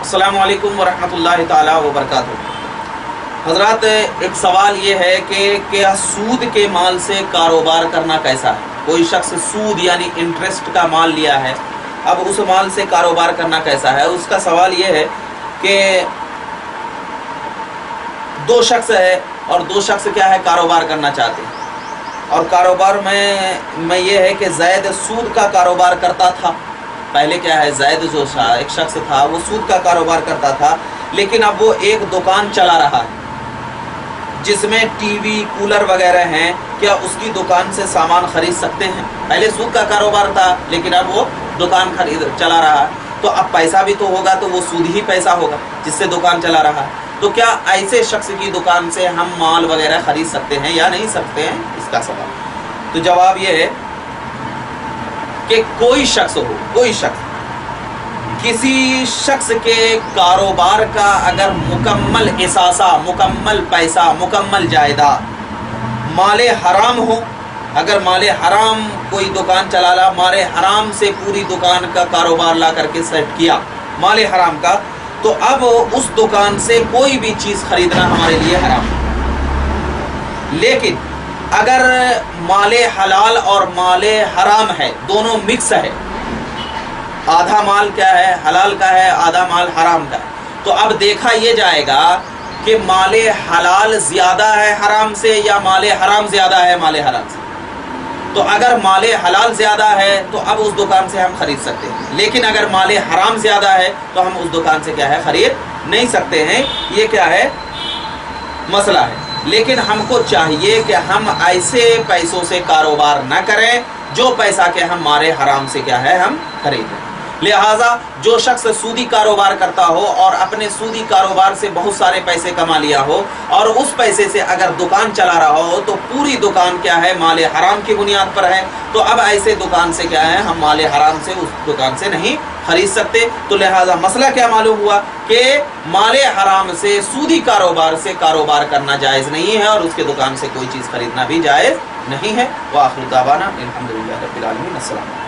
अस्सलामु अलैकुम वरहमतुल्लाहि ताला वबरकातुहू। हजरात, एक सवाल ये है कि क्या सूद के माल से कारोबार करना कैसा है। कोई शख्स सूद यानी इंटरेस्ट का माल लिया है, अब उस माल से कारोबार करना कैसा है। उसका सवाल ये है कि दो शख्स है और दो शख्स क्या है कारोबार करना चाहते हैं, और कारोबार में ये है कि ज़ैद सूद का कारोबार करता था। पहले क्या है, ज़ैद जो एक शख्स था वो सूद का कारोबार करता था, लेकिन अब वो एक दुकान चला रहा है जिसमें टीवी कूलर वगैरह हैं। क्या उसकी दुकान से सामान खरीद सकते हैं। पहले सूद का कारोबार था लेकिन अब वो दुकान चला रहा है, तो अब पैसा भी तो होगा, तो वो सूद ही पैसा होगा जिससे दुकान चला रहा है। तो क्या ऐसे शख्स की दुकान से हम माल वगैरह खरीद सकते हैं या नहीं सकते हैं, इसका सवाल। तो जवाब ये है कि कोई शख्स किसी शख्स के कारोबार का अगर मुकम्मल एसासा, मुकम्मल पैसा, मुकम्मल जायदाद माले हराम हो, अगर माले हराम कोई दुकान चला ला, माले हराम से पूरी दुकान का कारोबार ला करके सेट किया माले हराम का, तो अब उस दुकान से कोई भी चीज़ खरीदना हमारे लिए हराम है। लेकिन अगर माले हलाल और माले हराम है, दोनों मिक्स है, आधा माल क्या है हलाल का है, आधा माल हराम का है, तो अब देखा ये जाएगा कि माले हलाल ज़्यादा है हराम से या माले हराम ज़्यादा है माले हराम से। तो अगर माले हलाल ज़्यादा है तो अब उस दुकान से हम खरीद सकते हैं, लेकिन अगर माले हराम ज़्यादा है तो हम उस दुकान से क्या है खरीद नहीं सकते हैं। ये क्या है मसला है। लेकिन हमको चाहिए कि हम ऐसे पैसों से कारोबार न करें जो पैसा के हम मारे हराम से क्या है हम खरीदें। लिहाजा जो शख्स सूदी कारोबार करता हो और अपने सूदी कारोबार से बहुत सारे पैसे कमा लिया हो और उस पैसे से अगर दुकान चला रहा हो, तो पूरी दुकान क्या है माले हराम की बुनियाद पर है, तो अब ऐसे दुकान से क्या है हम माले हराम से उस दुकान से नहीं खरीद सकते। तो लिहाजा मसला क्या मालूम हुआ कि माले हराम से सूदी कारोबार से कारोबार करना जायज़ नहीं है और उसके दुकान से कोई चीज़ खरीदना भी जायज़ नहीं है। व आखिर दावाना अल्हम्दुलिल्लाहि रब्बिल आलमीन। अस्सलाम।